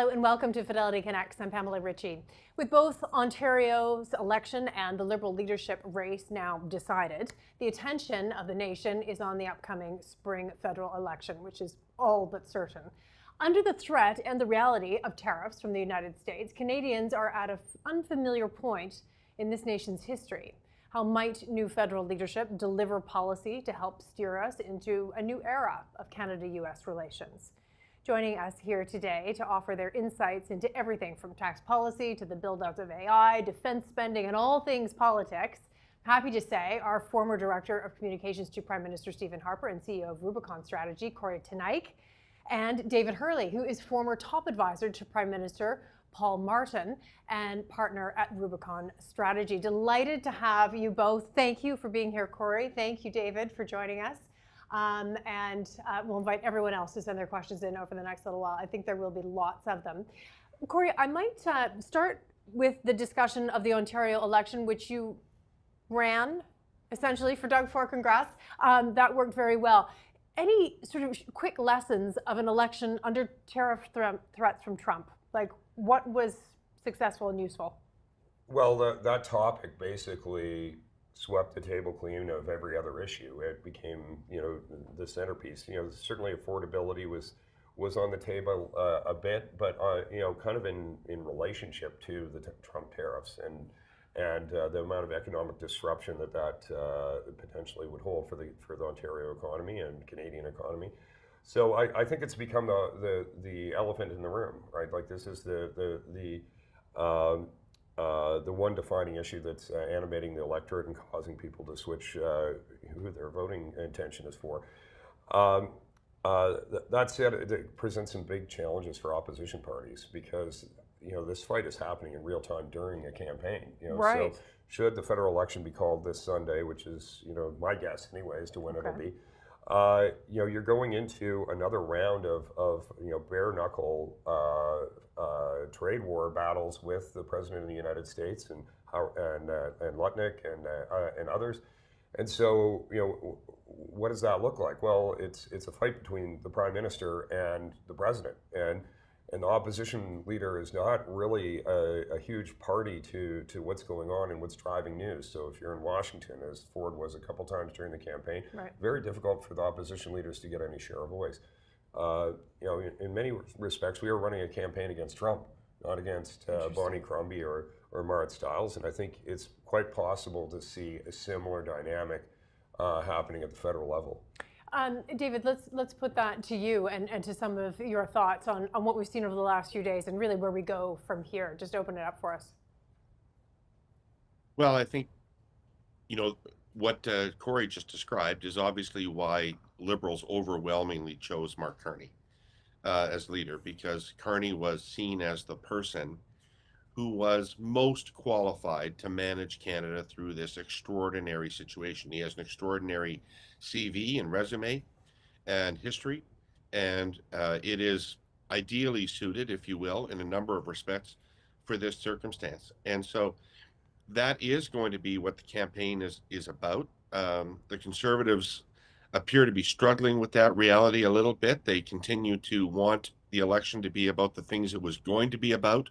Hello and welcome to Fidelity Connects. I'm Pamela Ritchie. With both Ontario's election and the Liberal leadership race now decided, the attention of the nation is on the upcoming spring federal election, which is all but certain. Under the threat and the reality of tariffs from the United States, Canadians are at an unfamiliar point in this nation's history. How might new federal leadership deliver policy to help steer us into a new era of Canada-U.S. relations? Joining us here today to offer their insights into everything from tax policy to the build-out of AI, defense spending, and all things politics, happy to say our former Director of Communications to Prime Minister Stephen Harper and CEO of Rubicon Strategy, Corey Tenaik, and David Hurley, who is former top advisor to Prime Minister Paul Martin and partner at Rubicon Strategy. Delighted to have you both. Thank you for being here, Corey. Thank you, David, for joining us. We'll invite everyone else to send their questions in over the next little while. I think there will be lots of them. Corey, I might start with the discussion of the Ontario election, which you ran essentially for Doug Ford. Congrats. That worked very well. Any sort of quick lessons of an election under tariff threats from Trump? Like, what was successful and useful? Well, that topic basically swept the table clean of every other issue. It became, the centerpiece. Certainly affordability was on the table a bit, but kind of in relationship to the Trump tariffs and the amount of economic disruption that potentially would hold for the Ontario economy and Canadian economy. So I think it's become the elephant in the room, right? Like, this is the one defining issue that's animating the electorate and causing people to switch who their voting intention is for. That said, it presents some big challenges for opposition parties because this fight is happening in real time during a campaign. Right. So should the federal election be called this Sunday, which is my guess anyway as to when it'll be, you're going into another round of bare knuckle trade war battles with the President of the United States and Lutnick and others. And so, what does that look like? Well, it's a fight between the Prime Minister and the President, and the opposition leader is not really a huge party to what's going on and what's driving news. So if you're in Washington, as Ford was a couple times during the campaign, right, very difficult for the opposition leaders to get any share of voice. In many respects, we were running a campaign against Trump, not against Bonnie Crombie or Marit Stiles, and I think it's quite possible to see a similar dynamic happening at the federal level. David, let's put that to you and to some of your thoughts on what we've seen over the last few days and really where we go from here. Just open it up for us. Well, I think, what Corey just described is obviously why Liberals overwhelmingly chose Mark Carney as leader, because Carney was seen as the person who was most qualified to manage Canada through this extraordinary situation. He has an extraordinary CV and resume and history, and it is ideally suited, if you will, in a number of respects for this circumstance. And so that is going to be what the campaign is about. The Conservatives appear to be struggling with that reality a little bit. They continue to want the election to be about the things it was going to be about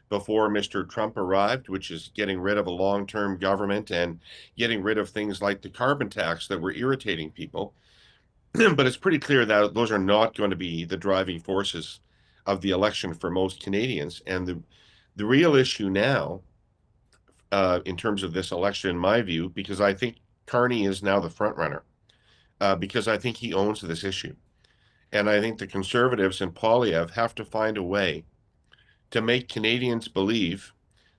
before Mr. Trump arrived, which is getting rid of a long-term government and getting rid of things like the carbon tax that were irritating people. But it's pretty clear that those are not going to be the driving forces of the election for most Canadians. And the real issue now, in terms of this election, in my view, because I think Carney is now the front runner, because I think he owns this issue. And I think the Conservatives and Poilievre have to find a way to make Canadians believe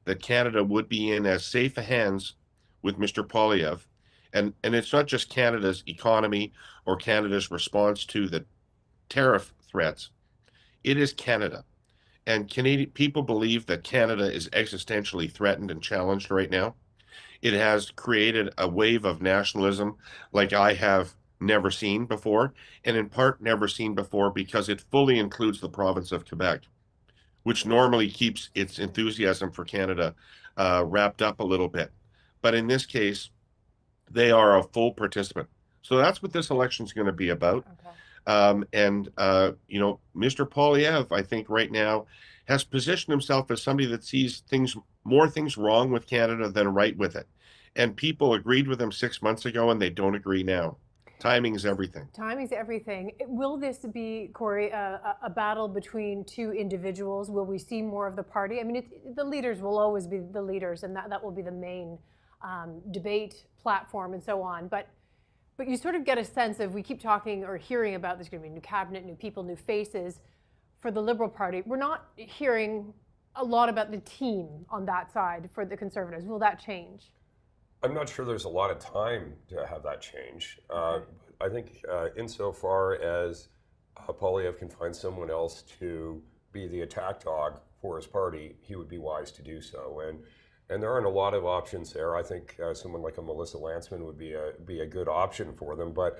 that Canada would be in as safe a hands with Mr. Poilievre. And it's not just Canada's economy or Canada's response to the tariff threats. It is Canada. And Canadian people believe that Canada is existentially threatened and challenged right now. It has created a wave of nationalism like I have never seen before, and in part never seen before because it fully includes the province of Quebec, which normally keeps its enthusiasm for Canada wrapped up a little bit. But in this case, they are a full participant. So that's what this election is going to be about. Okay. Mr. Poilievre, I think right now, has positioned himself as somebody that sees more things wrong with Canada than right with it. And people agreed with him 6 months ago, and they don't agree now. Timing is everything. Timing's everything. Will this be, Corey, a battle between two individuals? Will we see more of the party? I mean, the leaders will always be the leaders, and that will be the main debate platform and so on. But you sort of get a sense of, we keep talking or hearing about there's going to be new cabinet, new people, new faces for the Liberal Party. We're not hearing a lot about the team on that side for the Conservatives. Will that change? I'm not sure there's a lot of time to have that change. I think insofar as Poilievre can find someone else to be the attack dog for his party, he would be wise to do so. And there aren't a lot of options there. I think someone like a Melissa Lantsman would be a good option for them. But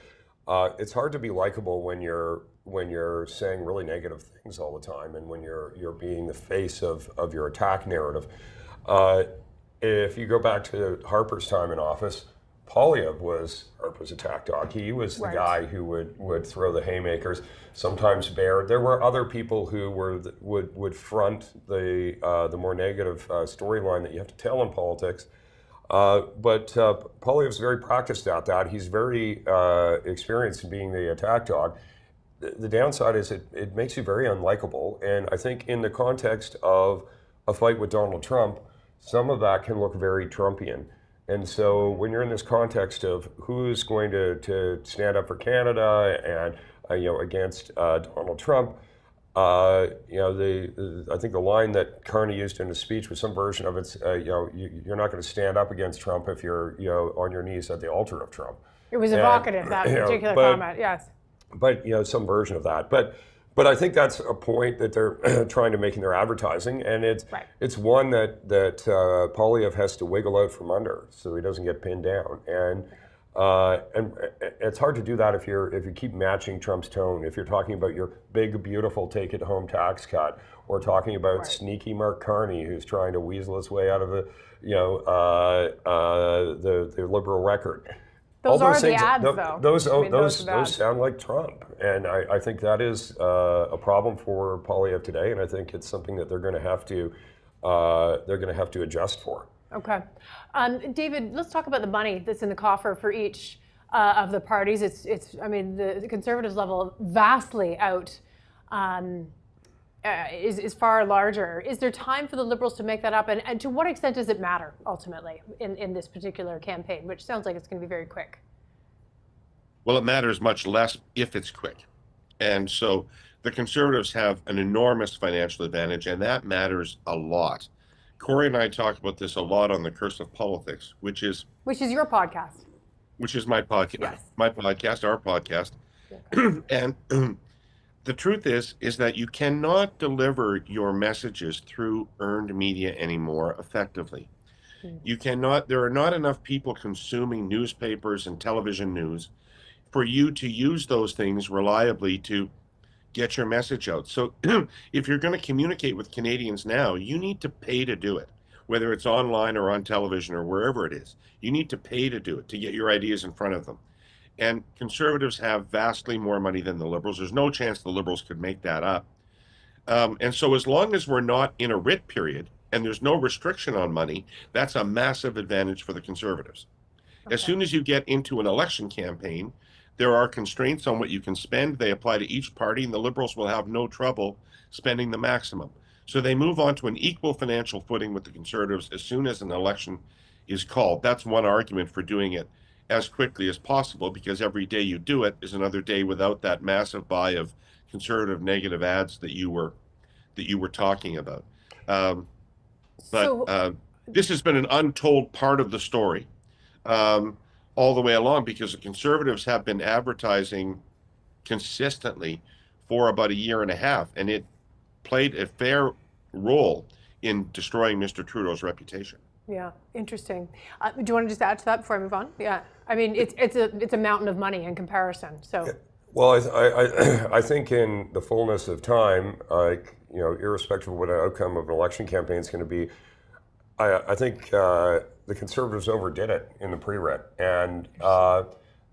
it's hard to be likable when you're saying really negative things all the time, and when you're being the face of your attack narrative. If you go back to Harper's time in office, Poilievre was Harper's attack dog. He was the guy who would throw the haymakers, sometimes bear. There were other people who would front the more negative storyline that you have to tell in politics. But Poilievre's very practiced at that. He's very experienced in being the attack dog. The downside is it makes you very unlikable. And I think in the context of a fight with Donald Trump, some of that can look very Trumpian. And so when you're in this context of who's going to stand up for Canada and against Donald Trump, I think the line that Carney used in his speech was some version of it's you're not going to stand up against Trump if you're on your knees at the altar of Trump. It was evocative, that particular comment. Yes. But some version of that. But I think that's a point that they're trying to make in their advertising, and it's one that Poilievre has to wiggle out from under so he doesn't get pinned down. And it's hard to do that if you keep matching Trump's tone. If you're talking about your big, beautiful take-it-home tax cut, or talking about sneaky Mark Carney who's trying to weasel his way out of the Liberal record. Those are the ads, though. Those sound like Trump, and I think that is a problem for Poilievre today, and I think it's something that they're going to have to adjust for. Okay, David, let's talk about the money that's in the coffer for each of the parties. The Conservatives level vastly out. Is far larger. Is there time for the Liberals to make that up? And to what extent does it matter, ultimately, in this particular campaign, which sounds like it's going to be very quick? Well, it matters much less if it's quick. And so the Conservatives have an enormous financial advantage, and that matters a lot. Corey and I talk about this a lot on The Curse of Politics, which is your podcast. Which is my podcast, yes. My podcast, our podcast. Okay. And the truth is that you cannot deliver your messages through earned media anymore effectively. You cannot, there are not enough people consuming newspapers and television news for you to use those things reliably to get your message out. So if you're going to communicate with Canadians now, you need to pay to do it, whether it's online or on television or wherever it is. You need to pay to do it, to get your ideas in front of them. And Conservatives have vastly more money than the Liberals. There's no chance the Liberals could make that up. And so as long as we're not in a writ period and there's no restriction on money, that's a massive advantage for the Conservatives. Okay. As soon as you get into an election campaign, there are constraints on what you can spend. They apply to each party, and the Liberals will have no trouble spending the maximum. So they move on to an equal financial footing with the Conservatives as soon as an election is called. That's one argument for doing it as quickly as possible, because every day you do it is another day without that massive buy of Conservative negative ads that you were talking about. This has been an untold part of the story all the way along, because the Conservatives have been advertising consistently for about a year and a half, and it played a fair role in destroying Mr. Trudeau's reputation. Yeah, interesting. Do you want to just add to that before I move on? Yeah, I mean, it's a mountain of money in comparison. So, well, I think in the fullness of time, irrespective of what an outcome of an election campaign is going to be, I think the Conservatives overdid it in the pre-writ, and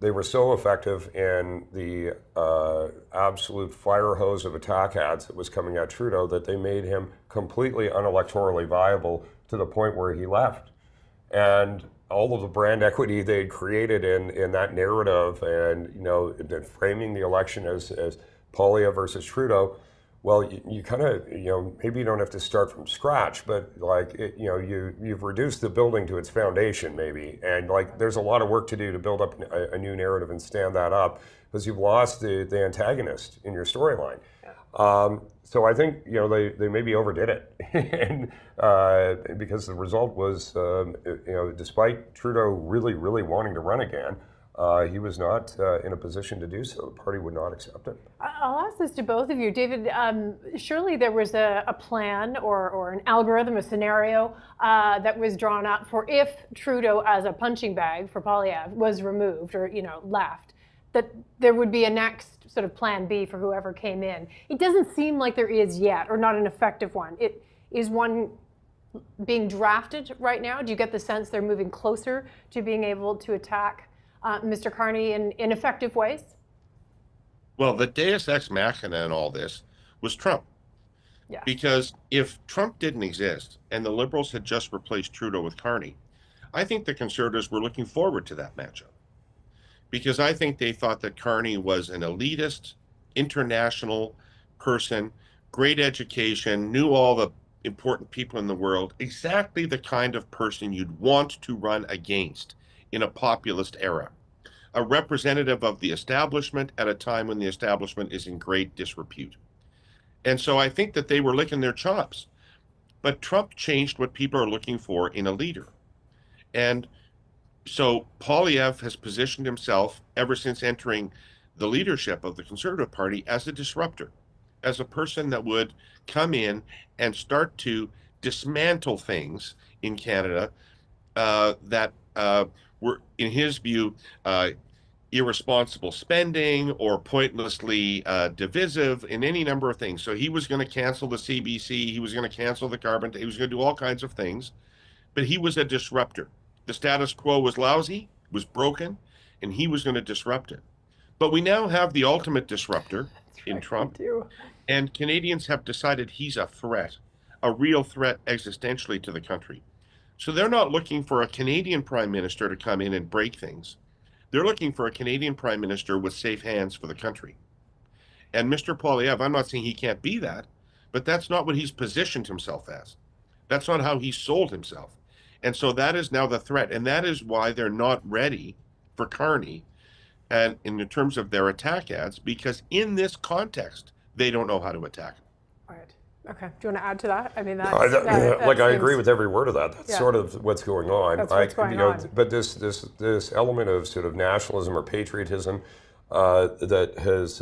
they were so effective in the absolute fire hose of attack ads that was coming at Trudeau that they made him completely unelectorally viable to the point where he left. And all of the brand equity they created in that narrative, and framing the election as Poilievre versus Trudeau, well, you kind of, maybe you don't have to start from scratch, but you've reduced the building to its foundation maybe, and there's a lot of work to do to build up a new narrative and stand that up, because you've lost the antagonist in your storyline. So I think they maybe overdid it, and because the result was despite Trudeau really wanting to run again, he was not in a position to do so. The party would not accept it. I'll ask this to both of you. David, surely there was a plan or an algorithm, a scenario that was drawn up for if Trudeau as a punching bag for Poilievre was removed or left, that there would be a next sort of plan B for whoever came in. It doesn't seem like there is yet, or not an effective one. Is one being drafted right now? Do you get the sense they're moving closer to being able to attack Mr. Carney in effective ways? Well, the deus ex machina in all this was Trump. Yeah. Because if Trump didn't exist and the Liberals had just replaced Trudeau with Carney, I think the Conservatives were looking forward to that matchup. Because I think they thought that Carney was an elitist, international person, great education, knew all the important people in the world, exactly the kind of person you'd want to run against in a populist era. A representative of the establishment at a time when the establishment is in great disrepute. And so I think that they were licking their chops. But Trump changed what people are looking for in a leader. And so Poilievre has positioned himself ever since entering the leadership of the Conservative Party as a disruptor, as a person that would come in and start to dismantle things in Canada that were, in his view, irresponsible spending or pointlessly divisive in any number of things. So he was going to cancel the CBC, he was going to cancel the carbon, he was going to do all kinds of things, but he was a disruptor. The status quo was lousy, was broken, and he was going to disrupt it. But we now have the ultimate disruptor in Trump, and Canadians have decided he's a threat, a real threat existentially to the country. So they're not looking for a Canadian Prime Minister to come in and break things. They're looking for a Canadian Prime Minister with safe hands for the country. And Mr. Poilievre, I'm not saying he can't be that, but that's not what he's positioned himself as. That's not how he sold himself. And so that is now the threat. And that is why they're not ready for Carney and in terms of their attack ads, because in this context, they don't know how to attack him. All right. Okay. Do you want to add to that? I mean, that's, I agree with every word of that. That's sort of what's going on. That's what's going on. But this element of sort of nationalism or patriotism that has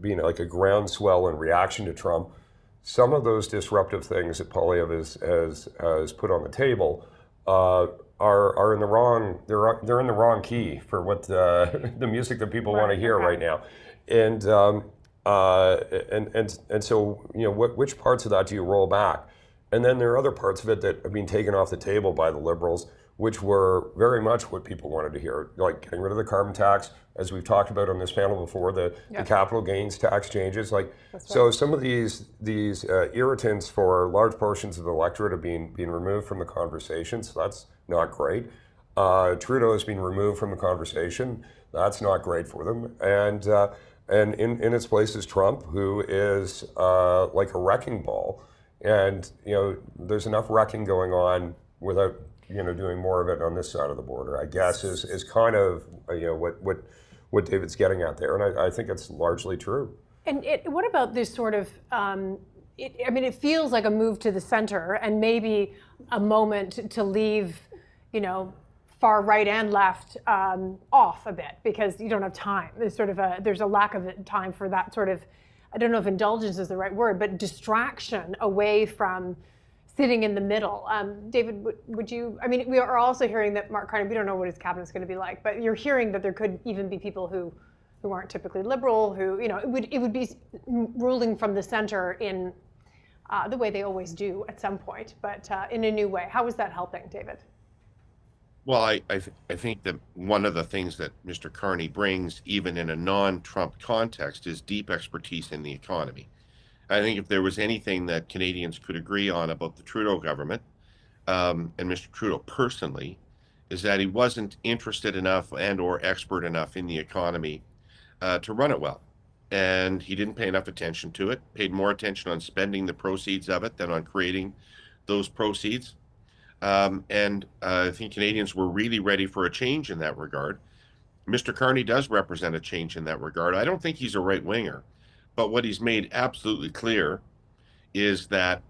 been like a groundswell in reaction to Trump, some of those disruptive things that Poilievre has put on the table are in the wrong. They're in the wrong key for what the music that people want to hear right now, and so which parts of that do you roll back? And then there are other parts of it that have been taken off the table by the Liberals, which were very much what people wanted to hear, like getting rid of the carbon tax, as we've talked about on this panel before, the capital gains tax changes. So some of these irritants for large portions of the electorate have been removed from the conversation, so that's not great. Trudeau has been removed from the conversation. That's not great for them. And in its place is Trump, who is like a wrecking ball. And there's enough wrecking going on without doing more of it on this side of the border, I guess, is kind of what David's getting at there, and I think it's largely true. And what about this sort of? It feels like a move to the center, and maybe a moment to leave, far right and left off a bit, because you don't have time. There's a lack of time for that sort of, I don't know if indulgence is the right word, but distraction away from sitting in the middle. David, would you, we are also hearing that Mark Carney, we don't know what his cabinet's going to be like, but you're hearing that there could even be people who aren't typically liberal, who, it would be ruling from the center in the way they always do at some point, but in a new way. How is that helping, David? Well, I think that one of the things that Mr. Carney brings, even in a non-Trump context, is deep expertise in the economy. I think if there was anything that Canadians could agree on about the Trudeau government, and Mr. Trudeau personally, is that he wasn't interested enough and or expert enough in the economy to run it well. And he didn't pay enough attention to it, paid more attention on spending the proceeds of it than on creating those proceeds. And I think Canadians were really ready for a change in that regard. Mr. Carney does represent a change in that regard. I don't think he's a right winger, but what he's made absolutely clear is that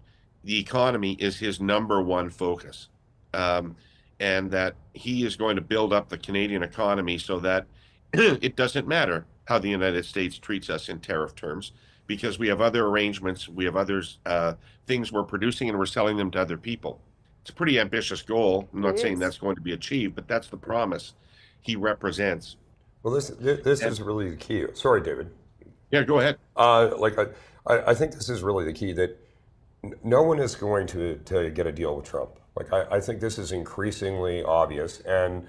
the economy is his number one focus, and that he is going to build up the Canadian economy so that it doesn't matter how the United States treats us in tariff terms, because we have other arrangements, we have others, things we're producing and we're selling them to other people. It's a pretty ambitious goal. I'm not saying that's going to be achieved, but that's the promise he represents. Well, this is really the key. Sorry, David. Yeah, go ahead. I think this is really the key, that no one is going to get a deal with Trump. I think this is increasingly obvious, and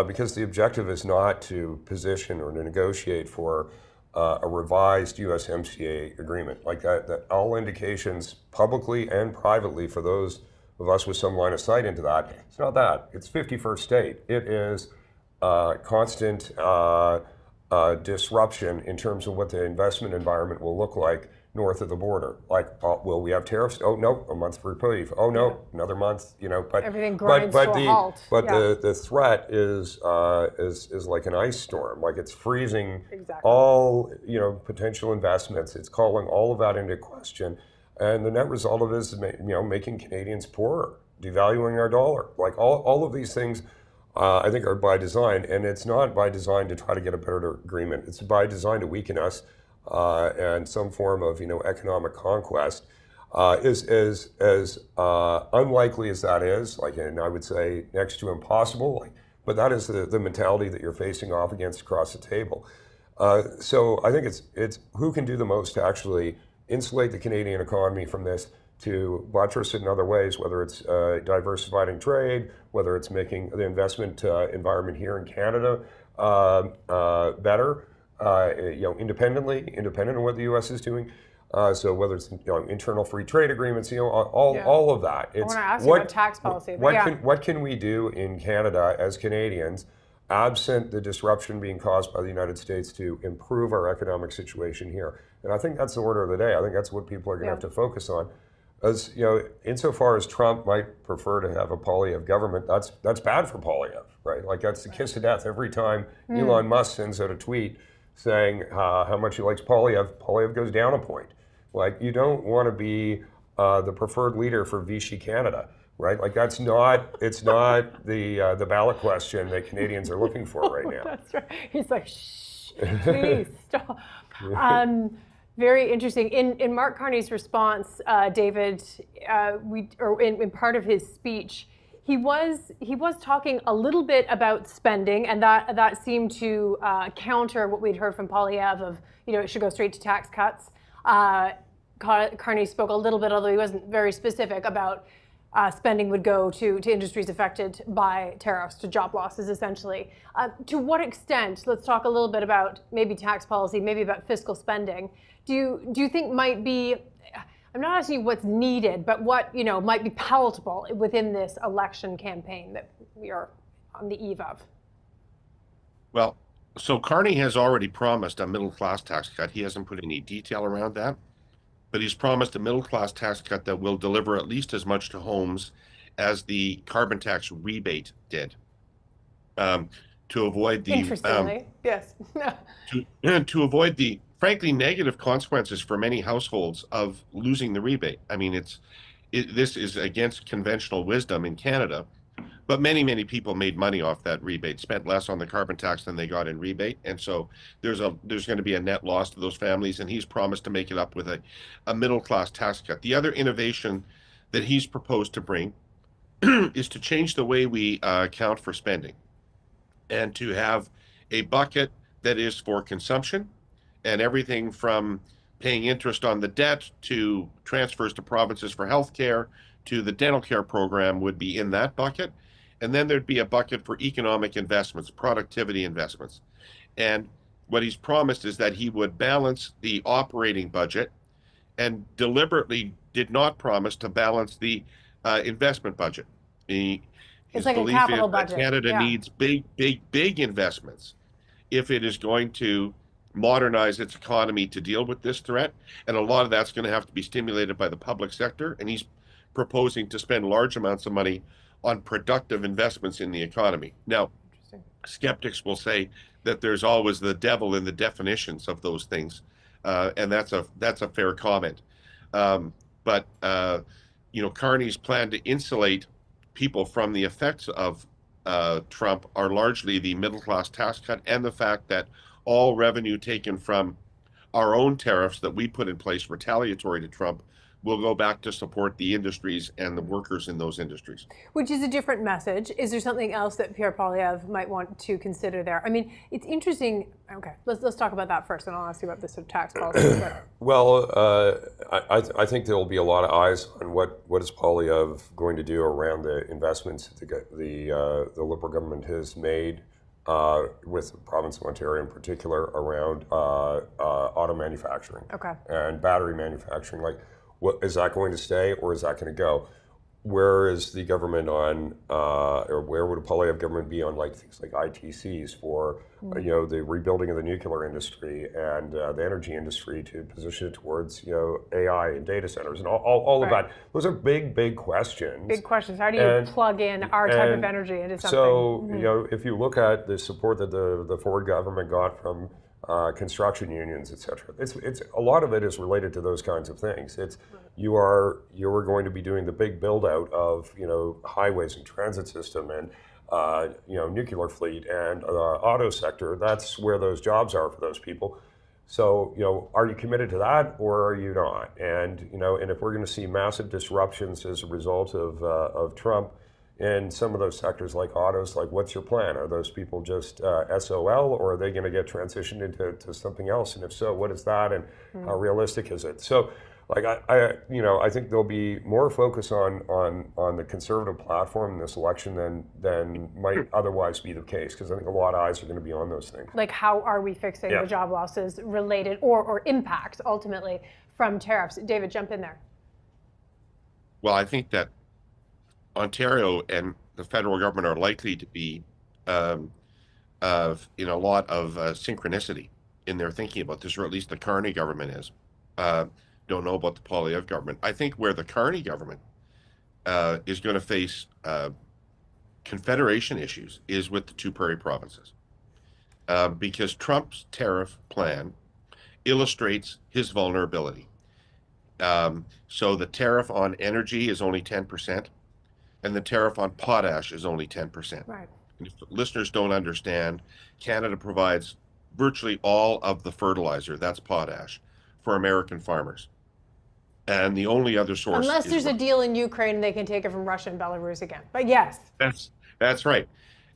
because the objective is not to position or to negotiate for a revised USMCA agreement. That all indications, publicly and privately, for those of us with some line of sight into that, it's not that. It's 51st state. It is constant disruption in terms of what the investment environment will look like north of the border. Will we have tariffs? Oh no, a month for reprieve. Oh no, another month. But everything grinds to a halt. But the threat is like an ice storm. It's freezing all potential investments. It's calling all of that into question, and the net result of it is making Canadians poorer, devaluing our dollar. All of these things. I think are by design, and it's not by design to try to get a better agreement. It's by design to weaken us, and some form of economic conquest is as unlikely as that is. And I would say next to impossible. But that is the mentality that you're facing off against across the table. So I think it's who can do the most to actually insulate the Canadian economy from this, to buttress it in other ways, whether it's diversifying trade, whether it's making the investment environment here in Canada better, independent of what the U.S. is doing. So whether it's internal free trade agreements, all of that. I want to ask you about tax policy. What can we do in Canada as Canadians, absent the disruption being caused by the United States, to improve our economic situation here? And I think that's the order of the day. I think that's what people are going to have to focus on. As insofar as Trump might prefer to have a Polyev government, that's bad for Polyev, right? That's the kiss of death. Every time Elon Musk sends out a tweet saying how much he likes Polyev goes down a point. You don't want to be the preferred leader for Vichy Canada, right? It's not the ballot question that Canadians are looking for right now. That's right. He's like, shh, please stop. Very interesting. In Mark Carney's response, David, in part of his speech, he was talking a little bit about spending, and that seemed to counter what we'd heard from Polyev of it should go straight to tax cuts. Carney spoke a little bit, although he wasn't very specific, about spending would go to industries affected by tariffs, to job losses, essentially. To what extent? Let's talk a little bit about maybe tax policy, maybe about fiscal spending. Do you think might be, I'm not asking you what's needed, but what might be palatable within this election campaign that we are on the eve of? Well, so Carney has already promised a middle-class tax cut. He hasn't put any detail around that, but he's promised a middle-class tax cut that will deliver at least as much to homes as the carbon tax rebate did, to avoid the interestingly, yes, to avoid the frankly negative consequences for many households of losing the rebate. I mean, this is against conventional wisdom in Canada, but many people made money off that rebate, spent less on the carbon tax than they got in rebate, and so there's going to be a net loss to those families, and he's promised to make it up with a middle-class tax cut. The other innovation that he's proposed to bring is to change the way we account for spending, and to have a bucket that is for consumption, and everything from paying interest on the debt to transfers to provinces for health care to the dental care program would be in that bucket. And then there'd be a bucket for economic investments, productivity investments. And what he's promised is that he would balance the operating budget and deliberately did not promise to balance the investment budget. His like a belief is capital that budget. Canada Yeah. needs big investments if it is going to modernize its economy to deal with this threat. And a lot of that's going to have to be stimulated by the public sector. And he's proposing to spend large amounts of money on productive investments in the economy. Now, skeptics will say that there's always the devil in the definitions of those things, and that's a fair comment. But Carney's plan to insulate people from the effects of Trump are largely the middle class tax cut and the fact that all revenue taken from our own tariffs that we put in place retaliatory to Trump will go back to support the industries and the workers in those industries. Which is a different message. Is there something else that Pierre Poilievre might want to consider there? I mean, it's interesting. Okay, let's talk about that first, and I'll ask you about this sort of tax policy. Well, I think there will be a lot of eyes on what is Poilievre going to do around the investments that the Liberal government has made with the province of Ontario in particular around auto manufacturing and battery manufacturing. Like, what is that going to stay, or is that going to go? Where is the government on, or where would a Poilievre government be on like things like ITCs for, the rebuilding of the nuclear industry and the energy industry to position it towards, AI and data centers and all of that. Those are big questions. Big questions. How do you plug in our type of energy into something? So, if you look at the support that the Ford government got from construction unions, et cetera. It's a lot of it is related to those kinds of things. You are going to be doing the big build out of highways and transit system and nuclear fleet and auto sector. That's where those jobs are for those people. So are you committed to that or are you not? And and if we're going to see massive disruptions as a result of Trump in some of those sectors like autos, like what's your plan? Are those people just SOL, or are they going to get transitioned into something else? And if so, what is that, and how realistic is it? So, like I think there'll be more focus on the Conservative platform in this election than might otherwise be the case, because I think a lot of eyes are going to be on those things. Like, how are we fixing the job losses related or impacts ultimately from tariffs? David, jump in there. Well, I think that Ontario and the federal government are likely to be in a lot of synchronicity in their thinking about this, or at least the Carney government is. Don't know about the Poilievre government. I think where the Carney government is going to face confederation issues is with the two prairie provinces, because Trump's tariff plan illustrates his vulnerability. So the tariff on energy is only 10%. And the tariff on potash is only 10%. Right. And if listeners don't understand, Canada provides virtually all of the fertilizer, that's potash, for American farmers. And the only other source unless there's a deal in Ukraine and they can take it from Russia and Belarus again. But yes. That's right.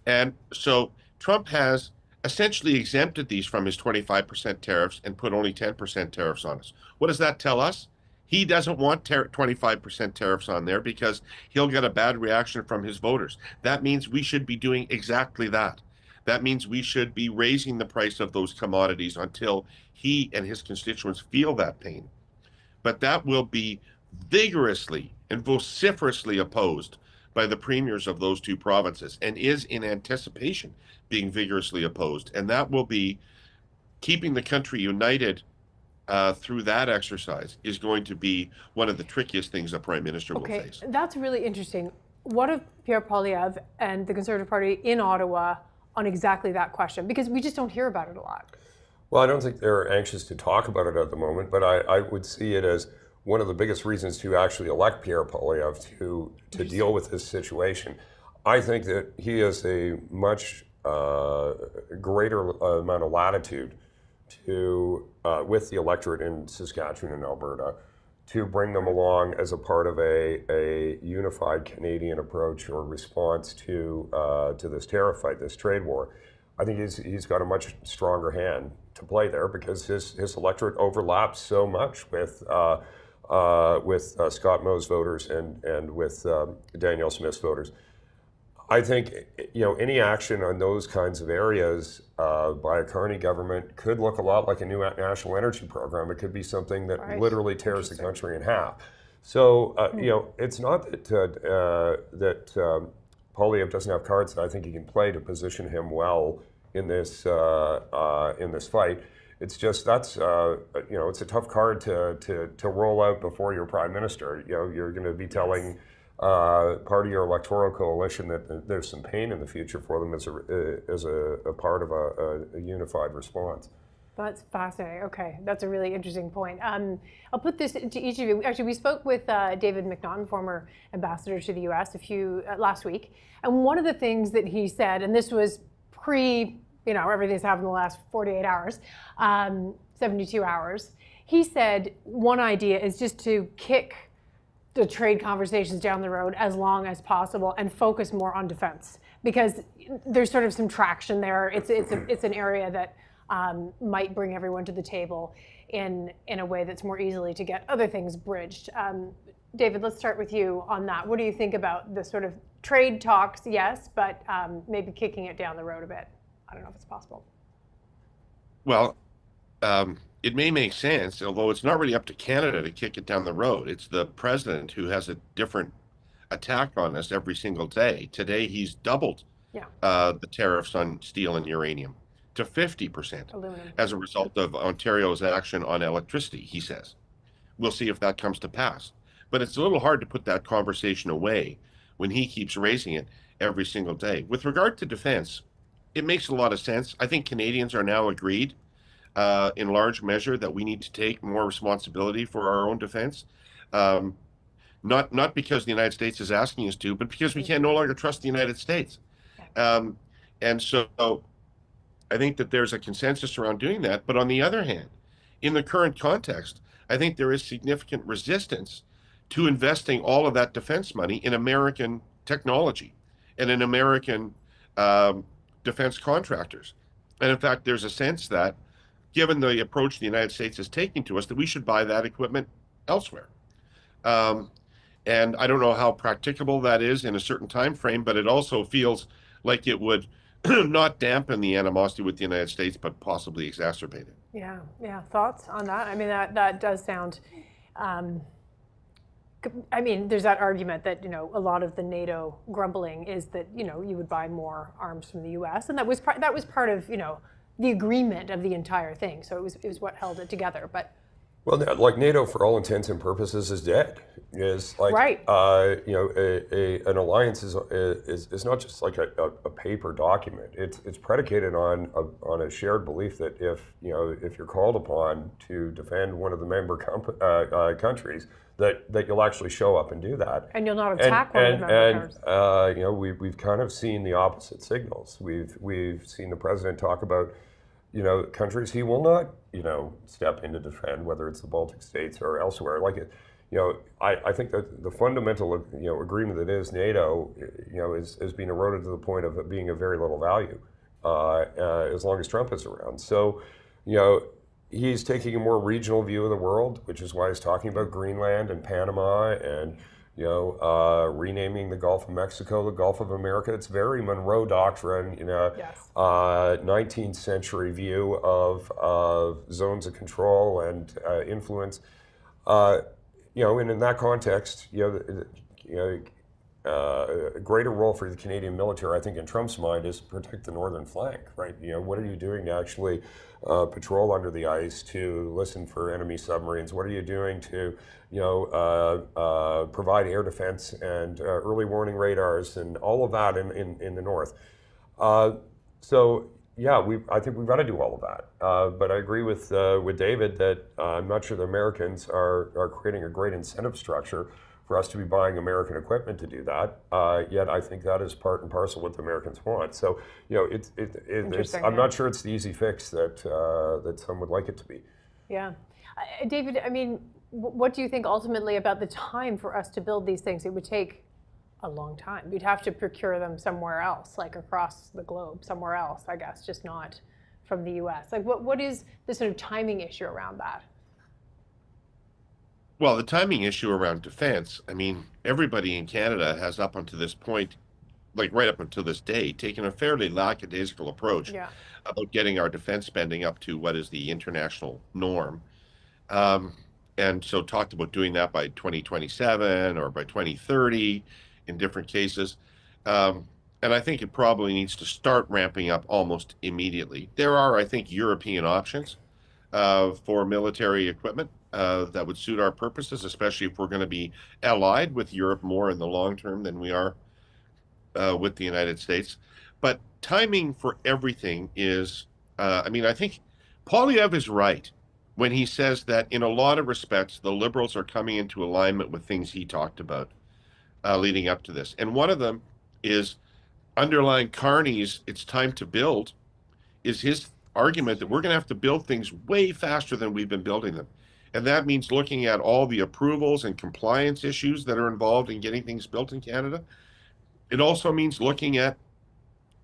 And so Trump has essentially exempted these from his 25% tariffs and put only 10% tariffs on us. What does that tell us? He doesn't want 25% tariffs on there because he'll get a bad reaction from his voters. That means we should be doing exactly that. That means we should be raising the price of those commodities until he and his constituents feel that pain. But that will be vigorously and vociferously opposed by the premiers of those two provinces, and is in anticipation being vigorously opposed. And that will be keeping the country united through that exercise is going to be one of the trickiest things a prime minister will face. That's really interesting. What if Pierre Poilievre and the Conservative Party in Ottawa on exactly that question? Because we just don't hear about it a lot. Well, I don't think they're anxious to talk about it at the moment, but I would see it as one of the biggest reasons to actually elect Pierre Poilievre to deal with this situation. I think that he has a much greater amount of latitude to with the electorate in Saskatchewan and Alberta to bring them along as a part of a unified Canadian approach or response to this tariff fight, this trade war. I think he's got a much stronger hand to play there because his electorate overlaps so much with Scott Moe's voters and with Danielle Smith's voters. I think any action on those kinds of areas by a Carney government could look a lot like a new national energy program. It could be something that literally tears the country in half. So it's not that Poilievre doesn't have cards that I think he can play to position him well in this fight. It's just it's a tough card to roll out before you're prime minister. You're going to be telling part of your electoral coalition that there's some pain in the future for them as a part of a unified response. That's fascinating. Okay, that's a really interesting point. I'll put this to each of you. Actually, we spoke with David McNaughton, former ambassador to the U.S., last week, and one of the things that he said, and this was everything's happened in the last 48 hours, 72 hours. He said one idea is just to kick the trade conversations down the road as long as possible and focus more on defense, because there's sort of some traction there. It's an area that might bring everyone to the table in a way that's more easily to get other things bridged. David, let's start with you on that. What do you think about the sort of trade talks? Yes, but maybe kicking it down the road a bit. I don't know if it's possible. Well, it may make sense, although it's not really up to Canada to kick it down the road. It's the president who has a different attack on us every single day. Today, he's doubled the tariffs on steel and uranium to 50% as a result of Ontario's action on electricity, he says. We'll see if that comes to pass. But it's a little hard to put that conversation away when he keeps raising it every single day. With regard to defense, it makes a lot of sense. I think Canadians are now agreed in large measure that we need to take more responsibility for our own defense. Not because the United States is asking us to, but because we can no longer trust the United States. And so I think that there's a consensus around doing that. But on the other hand, in the current context, I think there is significant resistance to investing all of that defense money in American technology and in American defense contractors. And in fact, there's a sense that, given the approach the United States is taking to us, that we should buy that equipment elsewhere. And I don't know how practicable that is in a certain time frame, but it also feels like it would not dampen the animosity with the United States, but possibly exacerbate it. Yeah. Thoughts on that? I mean, that does sound. There's that argument that a lot of the NATO grumbling is that you would buy more arms from the U.S. and that was part of the agreement of the entire thing. So it was what held it together. But like NATO, for all intents and purposes, is dead. Is like right. An alliance is not just like a paper document. It's predicated on a shared belief that if you're called upon to defend one of the member countries, that you'll actually show up and do that. And you'll not attack one of the member countries. We've kind of seen the opposite signals. We've seen the president talk about countries he will not step in to defend, whether it's the Baltic states or elsewhere. I think that the fundamental agreement that is NATO is being eroded to the point of it being of very little value as long as Trump is around. So he's taking a more regional view of the world, which is why he's talking about Greenland and Panama and renaming the Gulf of Mexico the Gulf of America. It's very Monroe Doctrine, Yes. 19th century view of zones of control and influence. And in that context, a greater role for the Canadian military, I think, in Trump's mind, is to protect the northern flank, right? What are you doing to actually patrol under the ice, to listen for enemy submarines? What are you doing to, provide air defense and early warning radars and all of that in the north? I think we've got to do all of that. But I agree with David that I'm not sure the Americans are creating a great incentive structure for us to be buying American equipment to do that. Yet I think that is part and parcel what the Americans want. So I'm not sure it's the easy fix that some would like it to be. Yeah, David. I mean, what do you think ultimately about the time for us to build these things? It would take a long time. We'd have to procure them somewhere else, like across the globe, somewhere else, I guess, just not from the U.S. Like, what is the sort of timing issue around that? Well, the timing issue around defense, I mean, everybody in Canada has up until this point like right up until this day, taken a fairly lackadaisical approach Yeah. about getting our defense spending up to what is the international norm. Um, and so talked about doing that by 2027 or by 2030 in different cases. Um, and I think it probably needs to start ramping up almost immediately. There are, I think, European options for military equipment that would suit our purposes, especially if we're going to be allied with Europe more in the long term than we are with the United States. But timing for everything is, I mean, I think Polyev is right when he says that in a lot of respects, the Liberals are coming into alignment with things he talked about leading up to this. And one of them is underlying Carney's "it's time to build" is his argument that we're going to have to build things way faster than we've been building them. And that means looking at all the approvals and compliance issues that are involved in getting things built in Canada. It also means looking at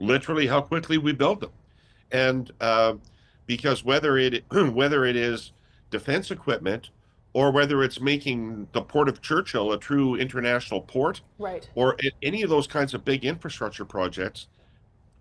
literally how quickly we build them. And because whether it is defense equipment or whether it's making the Port of Churchill a true international port, Right. or any of those kinds of big infrastructure projects,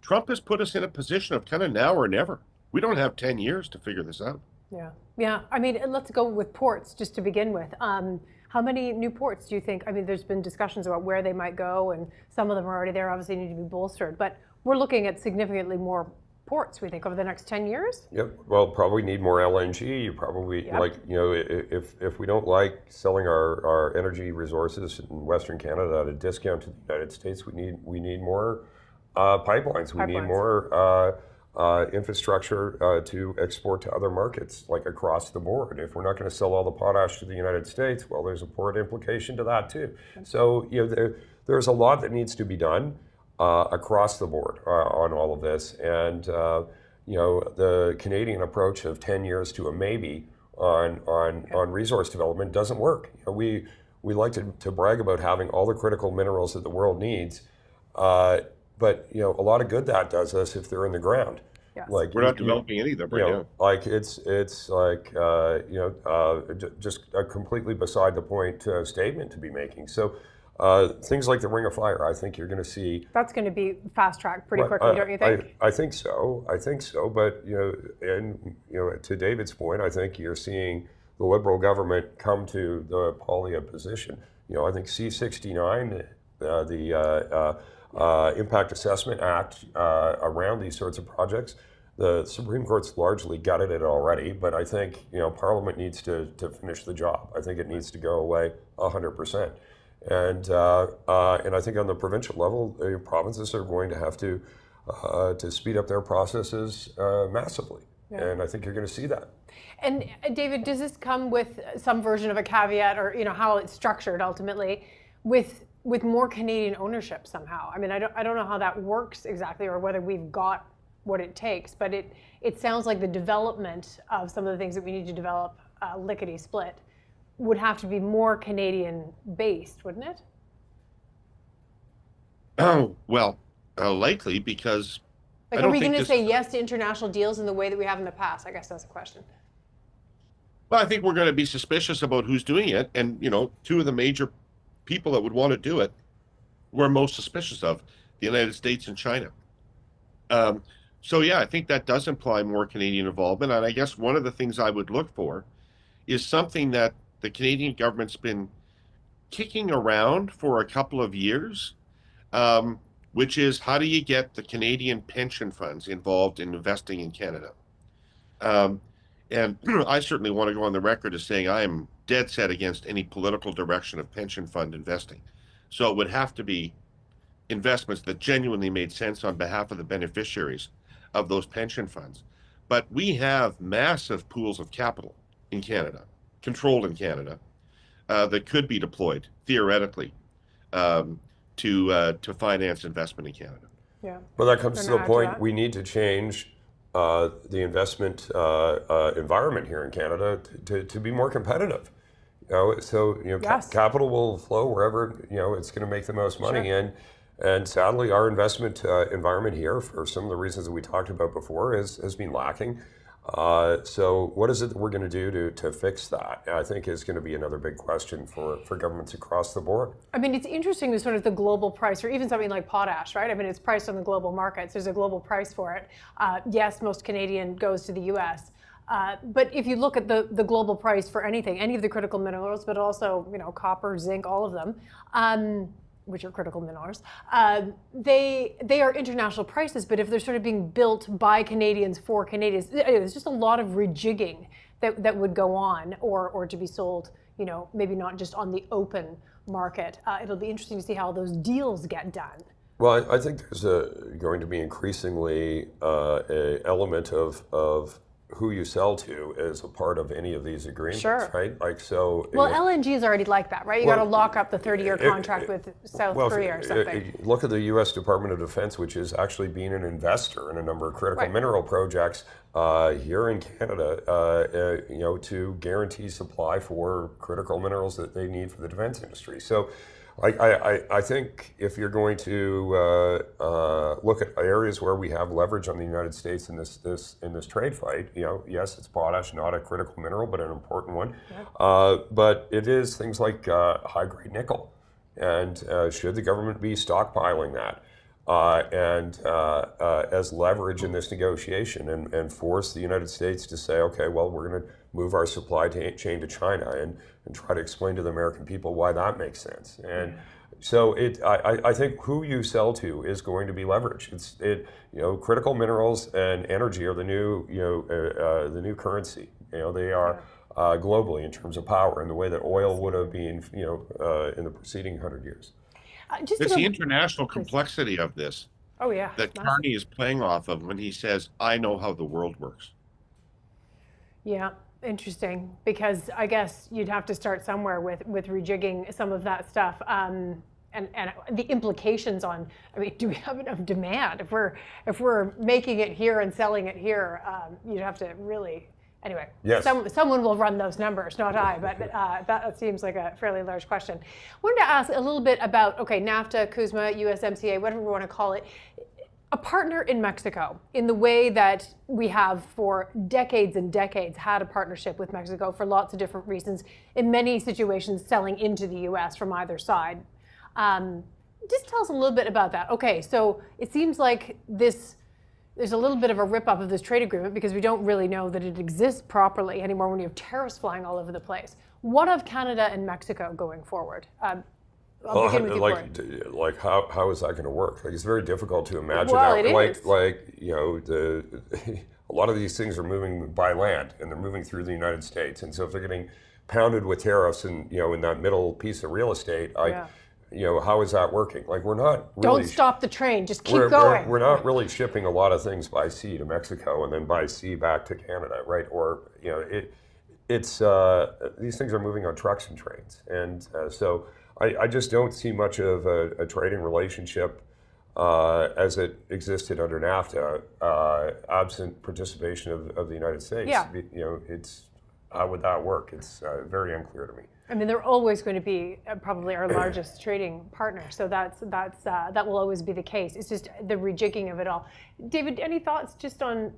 Trump has put us in a position of kind of now or never. We don't have 10 years to figure this out. Yeah. Yeah. I mean, let's go with ports just to begin with. How many new ports do you think? I mean, there's been discussions about where they might go, and some of them are already there, obviously need to be bolstered. But we're looking at significantly more ports, we think, over the next 10 years? Yep. Well, probably need more LNG. You probably, like, you know, if we don't like selling our energy resources in Western Canada at a discount to the United States, we need more pipelines. We need more infrastructure to export to other markets, like across the board. If we're not going to sell all the potash to the United States, well, there's a port implication to that too. So, you know, there's a lot that needs to be done across the board on all of this. And, you know, the Canadian approach of 10 years to a maybe on resource development doesn't work. You know, we like to brag about having all the critical minerals that the world needs, but, you know, a lot of good that does us if they're in the ground. Yes. Like we're not developing any of them right now. Like it's like you know, just a completely beside the point statement to be making. So things like the Ring of Fire, I think you're going to see. That's going to be fast tracked pretty quickly, don't you think? I think so. I think so. But you know, and you know, to David's point, I think you're seeing the Liberal government come to the Polyev position. You know, I think C-69, the Impact Assessment Act around these sorts of projects. The Supreme Court's largely gutted it already, but I think, you know, Parliament needs to finish the job. I think it needs to go away 100%. And I think on the provincial level, the provinces are going to have to speed up their processes massively. Yeah. And I think you're going to see that. And David, does this come with some version of a caveat, or, you know, how it's structured ultimately with more Canadian ownership somehow? I mean, I don't know how that works exactly, or whether we've got what it takes, but it sounds like the development of some of the things that we need to develop lickety split would have to be more Canadian based, wouldn't it? Oh, well, likely, because like, are we going to say yes to international deals in the way that we have in the past? I guess that's the question. Well, I think we're going to be suspicious about who's doing it. And, you know, two of the major people that would want to do it we're most suspicious of, the United States and China. So yeah, I think that does imply more Canadian involvement. And I guess one of the things I would look for is something that the Canadian government's been kicking around for a couple of years, which is how do you get the Canadian pension funds involved in investing in Canada? And I certainly want to go on the record as saying I am dead set against any political direction of pension fund investing. So it would have to be investments that genuinely made sense on behalf of the beneficiaries of those pension funds. But we have massive pools of capital in Canada, controlled in Canada, that could be deployed theoretically to finance investment in Canada. Yeah. Well, that comes to the point we need to change the investment environment here in Canada to be more competitive. You know, so yes. Capital will flow wherever it's going to make the most money. Sure. And sadly, our investment environment here, for some of the reasons that we talked about before, has been lacking. So what is it that we're going to do to fix that? I think is going to be another big question for governments across the board. I mean, it's interesting the sort of the global price, or even something like potash, right? I mean, it's priced on the global markets. There's a global price for it. Yes, most Canadian goes to the U.S. But if you look at the global price for anything, any of the critical minerals, but also, copper, zinc, all of them, which are critical minerals, they are international prices. But if they're sort of being built by Canadians for Canadians, there's just a lot of rejigging that would go on, or to be sold, maybe not just on the open market. It'll be interesting to see how those deals get done. Well, I think there's going to be increasingly a element of who you sell to as a part of any of these agreements, Sure. right? Like so. Well, LNG is already like that, right? You got to lock up the 30-year contract with South Korea or something. Look at the U.S. Department of Defense, which is actually being an investor in a number of critical mineral projects here in Canada, to guarantee supply for critical minerals that they need for the defense industry. So I think if you're going to look at areas where we have leverage on the United States in this trade fight, yes, it's potash, not a critical mineral, but an important one. Yeah. But it is things like high-grade nickel, and should the government be stockpiling that as leverage in this negotiation and force the United States to say, okay, well, we're going to move our supply chain to China and try to explain to the American people why that makes sense. And so I think who you sell to is going to be leverage. Critical minerals and energy are the new currency. They are globally in terms of power in the way that oil would have been, in the preceding 100 years. It's the international complexity of this. Oh yeah. That Carney is playing off of when he says, "I know how the world works." Yeah. Interesting, because I guess you'd have to start somewhere with rejigging some of that stuff, and the implications on. I mean, do we have enough demand? If we're making it here and selling it here, you'd have to really. Anyway, yes. Someone will run those numbers, not I, but that seems like a fairly large question. I wanted to ask a little bit about NAFTA, CUSMA, USMCA, whatever we want to call it. A partner in Mexico, in the way that we have for decades and decades had a partnership with Mexico for lots of different reasons, in many situations selling into the U.S. from either side. Just tell us a little bit about that. Okay, so it seems like there's a little bit of a rip-up of this trade agreement because we don't really know that it exists properly anymore when you have tariffs flying all over the place. What of Canada and Mexico going forward? I'll begin with you, Corey. How is that going to work? It's very difficult to imagine well, that. It is. A lot of these things are moving by land and they're moving through the United States, and so if they're getting pounded with tariffs and in that middle piece of real estate, how is that working? We're not really. Don't stop the train. Just keep going. We're not really shipping a lot of things by sea to Mexico and then by sea back to Canada, right? Or it's these things are moving on trucks and trains, and so. I just don't see much of a trading relationship as it existed under NAFTA, absent participation of the United States. Yeah. How would that work? It's very unclear to me. I mean, they're always going to be probably our largest trading partner, so that will always be the case. It's just the rejigging of it all. David, any thoughts just on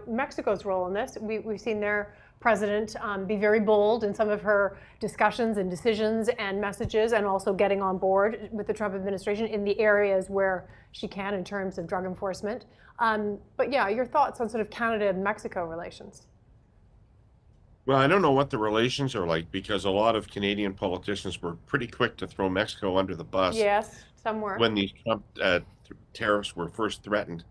Mexico's role in this? We've seen their president be very bold in some of her discussions and decisions and messages, and also getting on board with the Trump administration in the areas where she can in terms of drug enforcement. But yeah, your thoughts on sort of Canada and Mexico relations? Well, I don't know what the relations are like because a lot of Canadian politicians were pretty quick to throw Mexico under the bus. Yes, somewhere. When these Trump tariffs were first threatened.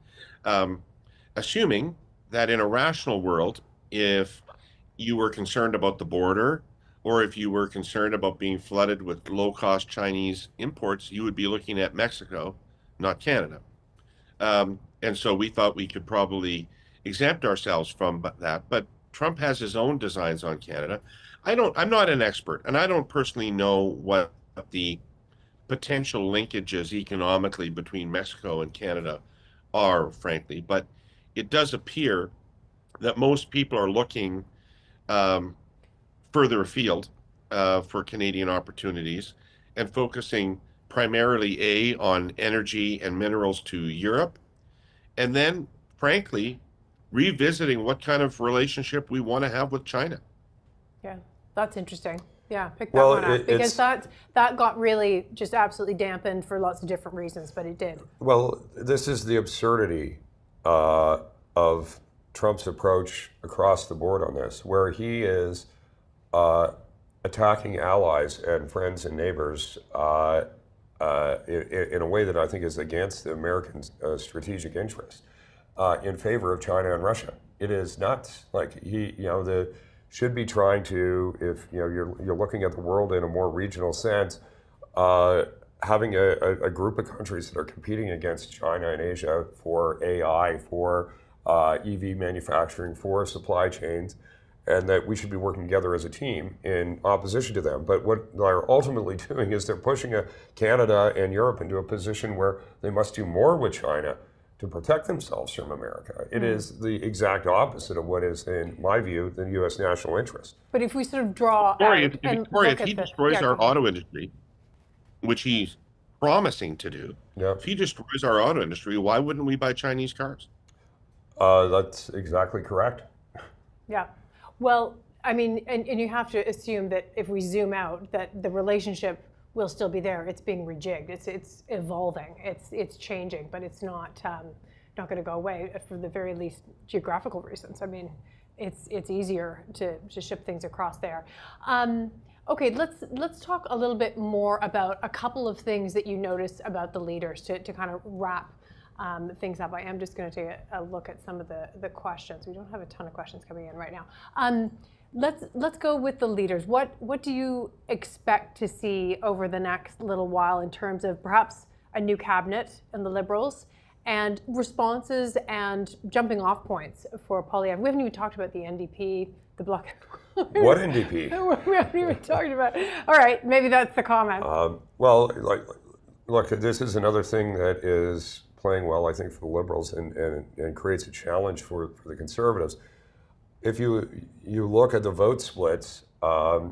Assuming that in a rational world, if you were concerned about the border, or if you were concerned about being flooded with low-cost Chinese imports, you would be looking at Mexico, not Canada. And so we thought we could probably exempt ourselves from that. But Trump has his own designs on Canada. I'm not an expert, and I don't personally know what the potential linkages economically between Mexico and Canada are, frankly. But it does appear that most people are looking further afield for Canadian opportunities and focusing primarily on energy and minerals to Europe, and then frankly revisiting what kind of relationship we want to have with China. Yeah, that's interesting. Yeah, pick that one up, because that got really just absolutely dampened for lots of different reasons, but it did. Well, this is the absurdity of Trump's approach across the board on this, where he is attacking allies and friends and neighbors in a way that I think is against the American strategic interest in favor of China and Russia. It is nuts. Like should be trying to, if you're looking at the world in a more regional sense, having a group of countries that are competing against China and Asia for AI, for EV manufacturing, for supply chains, and that we should be working together as a team in opposition to them. But what they're ultimately doing is they're pushing Canada and Europe into a position where they must do more with China to protect themselves from America. It is the exact opposite of what is, in my view, the U.S. national interest. But if we sort of draw if he destroys our auto industry, which he's promising to do, if he destroys our auto industry, why wouldn't we buy Chinese cars? That's exactly correct. Yeah. Well, I mean, and you have to assume that if we zoom out, that the relationship will still be there. It's being rejigged. It's evolving. It's changing, but it's not going to go away for the very least geographical reasons. I mean, it's easier to ship things across there. Okay, let's talk a little bit more about a couple of things that you noticed about the leaders to kind of wrap things up. I am just going to take a look at some of the questions. We don't have a ton of questions coming in right now. Let's go with the leaders. What do you expect to see over the next little while in terms of perhaps a new cabinet in the Liberals and responses and jumping off points for Poilievre? We haven't even talked about the NDP, the Bloc. What NDP? We haven't even talked about it. All right, maybe that's the comment. Well, look, this is another thing that is playing well, I think, for the Liberals and creates a challenge for the Conservatives. If you look at the vote splits, they're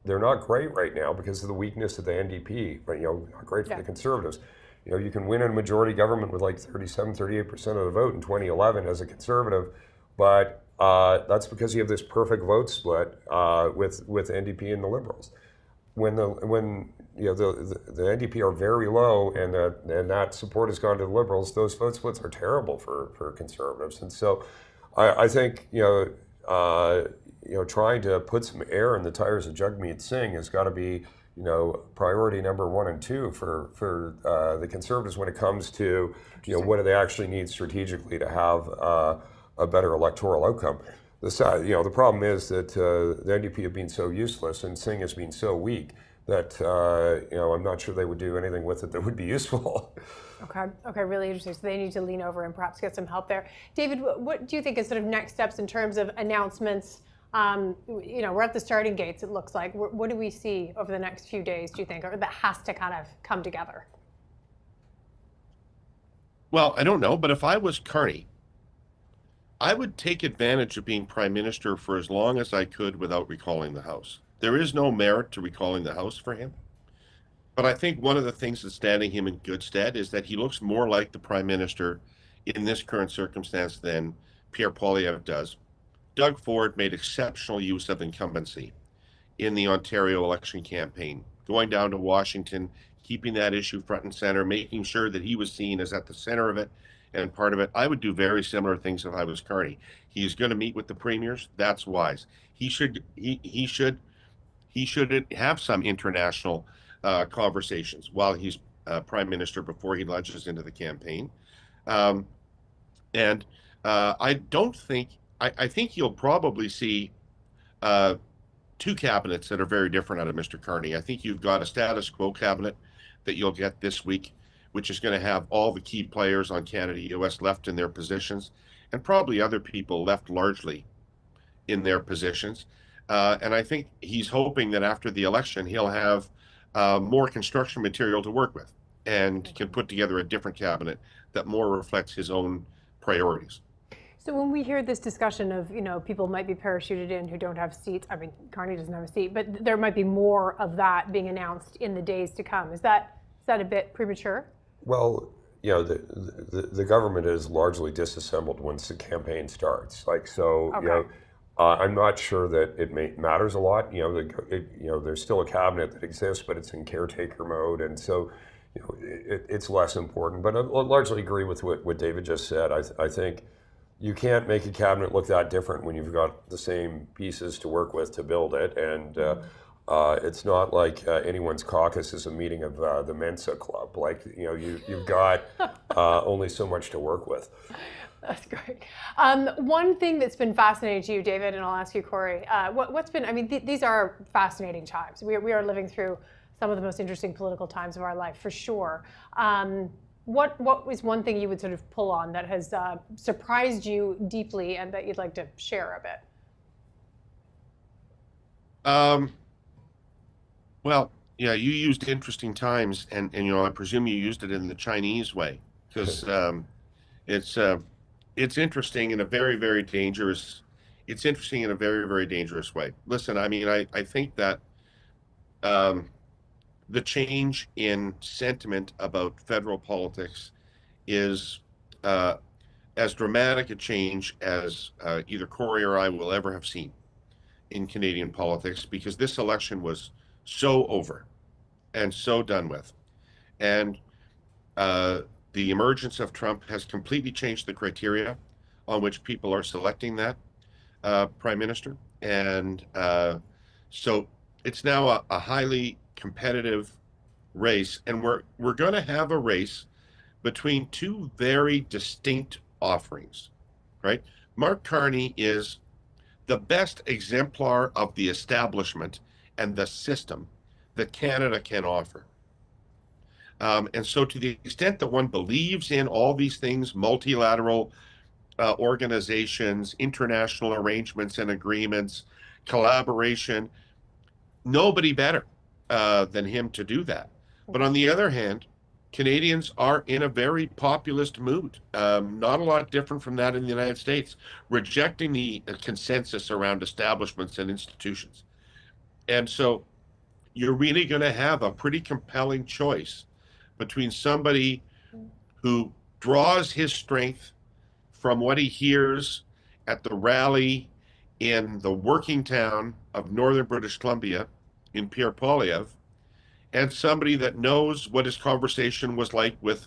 not great right now because of the weakness of the NDP, but not great for the Conservatives. You can win a majority government with like 38% of the vote in 2011 as a Conservative, but that's because you have this perfect vote split with NDP and the Liberals. When the NDP are very low and that support has gone to the Liberals, those vote splits are terrible for Conservatives. And so I think trying to put some air in the tires of Jagmeet Singh has got to be priority number 1 and 2 for the Conservatives when it comes to what do they actually need strategically to have a better electoral outcome. The problem is that the NDP have been so useless and Singh has been so weak that I'm not sure they would do anything with it that would be useful. Okay, really interesting. So they need to lean over and perhaps get some help there. David, what do you think is sort of next steps in terms of announcements? We're at the starting gates, it looks like. What do we see over the next few days, do you think, or that has to kind of come together? Well, I don't know, but if I was Carney, I would take advantage of being Prime Minister for as long as I could without recalling the House. There is no merit to recalling the House for him. But I think one of the things that's standing him in good stead is that he looks more like the Prime Minister in this current circumstance than Pierre Poilievre does. Doug Ford made exceptional use of incumbency in the Ontario election campaign, going down to Washington, keeping that issue front and center, making sure that he was seen as at the center of it and part of it. I would do very similar things if I was Carney. He's going to meet with the premiers. That's wise. He should have some international conversations while he's Prime Minister before he lunges into the campaign. I think you'll probably see 2 cabinets that are very different out of Mr. Carney. I think you've got a status quo cabinet that you'll get this week, which is going to have all the key players on Canada-U.S. left in their positions, and probably other people left largely in their positions. And I think he's hoping that after the election, he'll have more construction material to work with and can put together a different cabinet that more reflects his own priorities. So when we hear this discussion of, people might be parachuted in who don't have seats, I mean, Carney doesn't have a seat, but there might be more of that being announced in the days to come. Is that a bit premature? Well, you know, the government is largely disassembled once the campaign starts. Like, so, you know, I'm not sure that it matters a lot. You know, there's still a cabinet that exists, but it's in caretaker mode, and so, you know, it's less important. But I largely agree with what David just said. I think you can't make a cabinet look that different when you've got the same pieces to work with to build it, and it's not like anyone's caucus is a meeting of the Mensa Club. Like, you know, you've got only so much to work with. That's great. One thing that's been fascinating to you, David, and I'll ask you, Corey, what's been, I mean, these are fascinating times. We are living through some of the most interesting political times of our life, for sure. What was one thing you would sort of pull on that has surprised you deeply and that you'd like to share a bit? Well, yeah, you used interesting times, and you know, I presume you used it in the Chinese way, because it's interesting in a very, very dangerous. It's interesting in a very, very dangerous way. Listen, I mean, I think that the change in sentiment about federal politics is as dramatic a change as either Corey or I will ever have seen in Canadian politics, because this election was so over and so done with. And the emergence of Trump has completely changed the criteria on which people are selecting that prime minister. And so it's now a highly competitive race, and we're going to have a race between two very distinct offerings, right? Mark Carney is the best exemplar of the establishment and the system that Canada can offer. And so to the extent that one believes in all these things, multilateral organizations, international arrangements and agreements, collaboration, nobody better than him to do that. But on the other hand, Canadians are in a very populist mood, not a lot different from that in the United States, rejecting the consensus around establishments and institutions. And so you're really going to have a pretty compelling choice between somebody who draws his strength from what he hears at the rally in the working town of northern British Columbia in Pierre Poilievre, and somebody that knows what his conversation was like with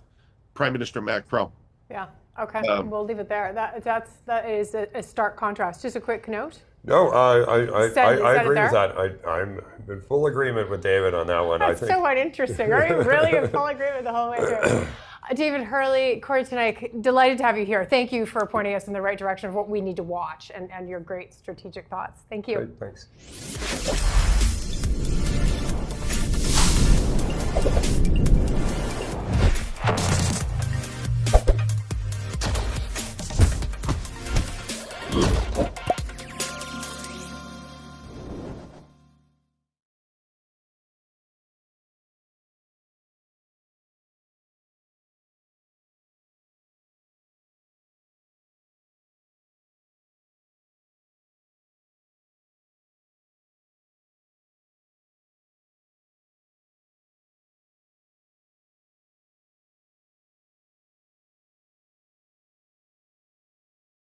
Prime Minister Macron. Yeah, okay, we'll leave it there. That is a stark contrast. Just a quick note. No, I agree there? with that. I'm in full agreement with David on that one. That's I think. so interesting. Are you really in full agreement the whole way through? David Hurley, Corey Teneycke, delighted to have you here. Thank you for pointing us in the right direction of what we need to watch and your great strategic thoughts. Thank you. Great, thanks.